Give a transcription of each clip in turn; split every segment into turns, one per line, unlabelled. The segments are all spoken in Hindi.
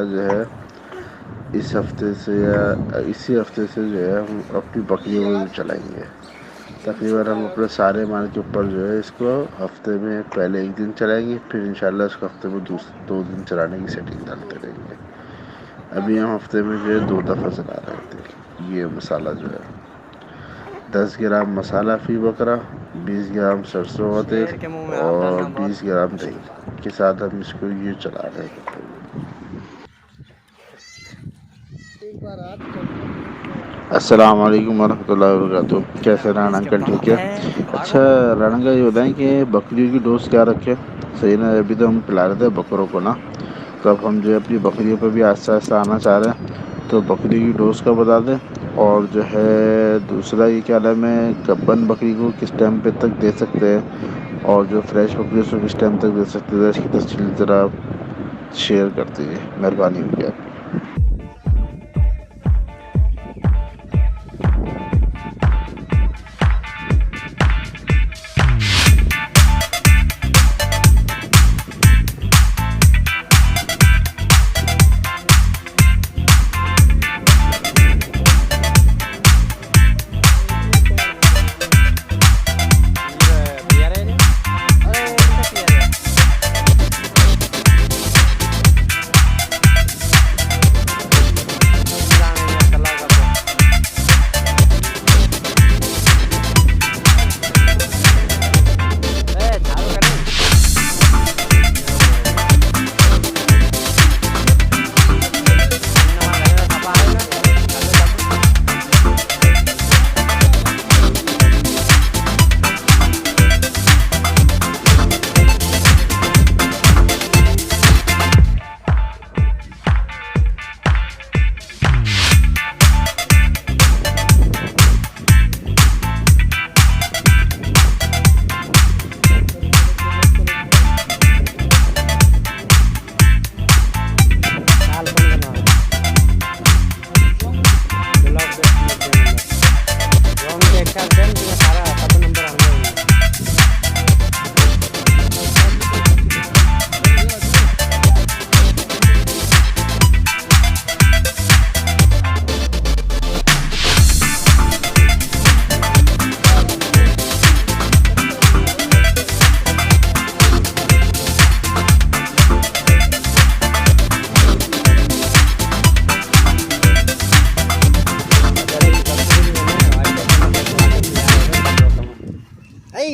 जो है इस हफ्ते से या इसी हफ्ते से जो है हम अपनी बकरियों को भी चलाएंगे। तकरीबन हम अपने सारे माल के ऊपर जो है इसको हफ्ते में पहले एक दिन चलाएंगे, फिर इंशाल्लाह इसको हफ्ते में 2 दिन चलाने की सेटिंग डालते रहेंगे। अभी हम हफ्ते में जो है 2 दफ़ा चला रहे थे। ये मसाला जो है 10 ग्राम मसाला फ़ी बकरा, 20 ग्राम सरसों का तेल और 20 ग्राम दही के साथ हम इसको ये चला रहे हैं। अस्सलाम वालेकुम वरहमतुल्लाहि वबरकातुहू। कैसे राना अंकल, ठीक है? अच्छा राना अंकल, ये बताएं कि बकरियों की डोज क्या रखें? सही ना, अभी तो हम पिला रहे थे बकरों को ना, तो अब हम जो है अपनी बकरियों पर भी आहिस्ता आहिस्ता आना चाह रहे हैं, तो बकरी की डोज का बता दें। और जो है दूसरा ये क्या नाम है, गब्बन बकरी को किस टाइम पे तक दे सकते हैं और जो फ्रेश बकरी उसको किस टाइम तक दे सकते हैं, इसकी तफसील ज़रा शेयर कर दीजिए, मेहरबानी होगी आपकी।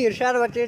इरशाद बच्चे